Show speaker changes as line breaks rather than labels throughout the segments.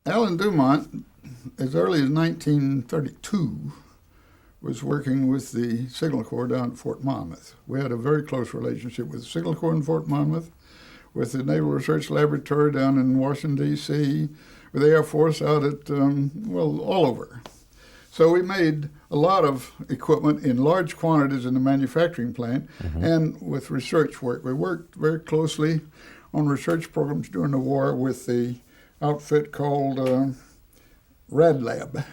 Alan DuMont, as early as 1932, was working with the Signal Corps down at Fort Monmouth. We had a very close relationship with the Signal Corps in Fort Monmouth, with the Naval Research Laboratory down in Washington, D.C., with the Air Force out at, all over. So we made a lot of equipment in large quantities in the manufacturing plant and with research work. We worked very closely on research programs during the war with the outfit called RAD Lab.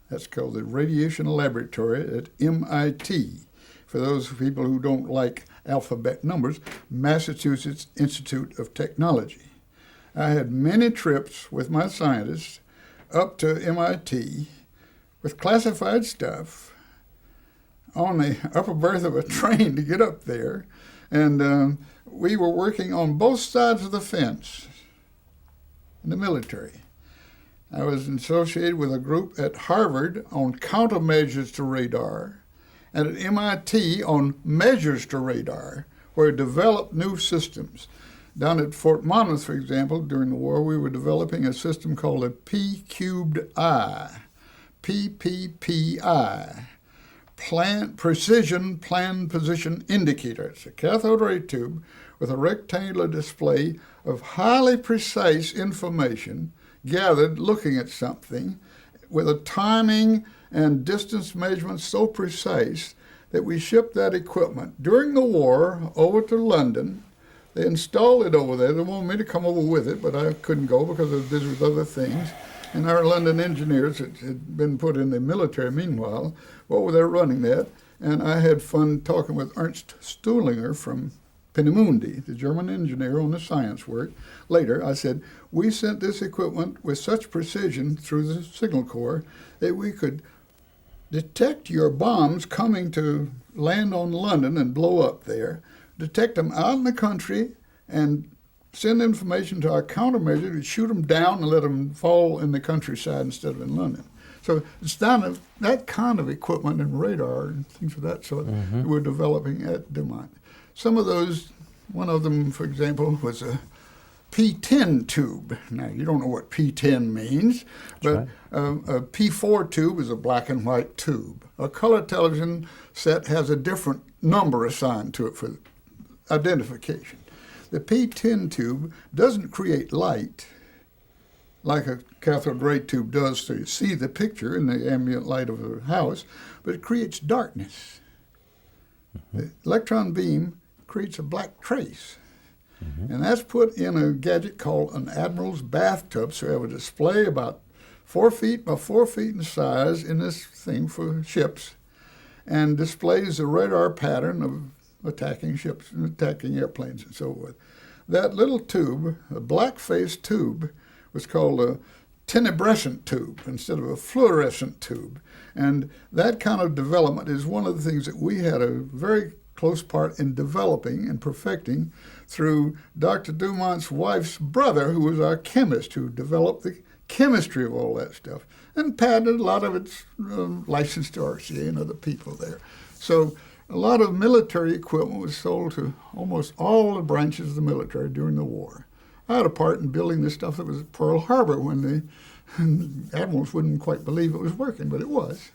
That's called the Radiation Laboratory at MIT. For those people who don't like alphabet numbers, Massachusetts Institute of Technology. I had many trips with my scientists up to MIT with classified stuff on the upper berth of a train to get up there. And we were working on both sides of the fence in the military. I was associated with a group at Harvard on countermeasures to radar, and at MIT on measures to radar, where we developed new systems. Down at Fort Monmouth, for example, during the war, we were developing a system called a P-cubed-I, PPPI, Precision Plan Position Indicator. It's a cathode ray tube with a rectangular display of highly precise information gathered looking at something with a timing and distance measurement so precise that we shipped that equipment during the war over to London. They installed it over there. They wanted me to come over with it, but I couldn't go because I was busy with other things. And our London engineers had been put in the military meanwhile, over there running that. And I had fun talking with Ernst Stuhlinger from Peenemünde, the German engineer on the science work. Later, I said, we sent this equipment with such precision through the Signal Corps that we could detect your bombs coming to land on London and blow up there, detect them out in the country, and send information to our countermeasure to shoot them down and let them fall in the countryside instead of in London. So it's down that kind of equipment and radar and things of that sort that we're developing at DuMont. Some of those, one of them, for example, was a P10 tube. Now, you don't know what P10 means, but a P4 tube is a black and white tube. A color television set has a different number assigned to it for identification. The P10 tube doesn't create light like a cathode ray tube does so you see the picture in the ambient light of a house, but it creates darkness. The electron beam creates a black trace. And that's put in a gadget called an admiral's bathtub. So we have a display about 4 feet by 4 feet in size in this thing for ships, and displays the radar pattern of attacking ships and attacking airplanes and so forth. That little tube, a black-faced tube, was called a tenebrescent tube instead of a fluorescent tube. And that kind of development is one of the things that we had a very close part in developing and perfecting through Dr. DuMont's wife's brother, who was our chemist, who developed the chemistry of all that stuff and patented a lot of its licensed to RCA and other people there. So a lot of military equipment was sold to almost all the branches of the military during the war. I had a part in building this stuff that was at Pearl Harbor when the admirals wouldn't quite believe it was working, but it was.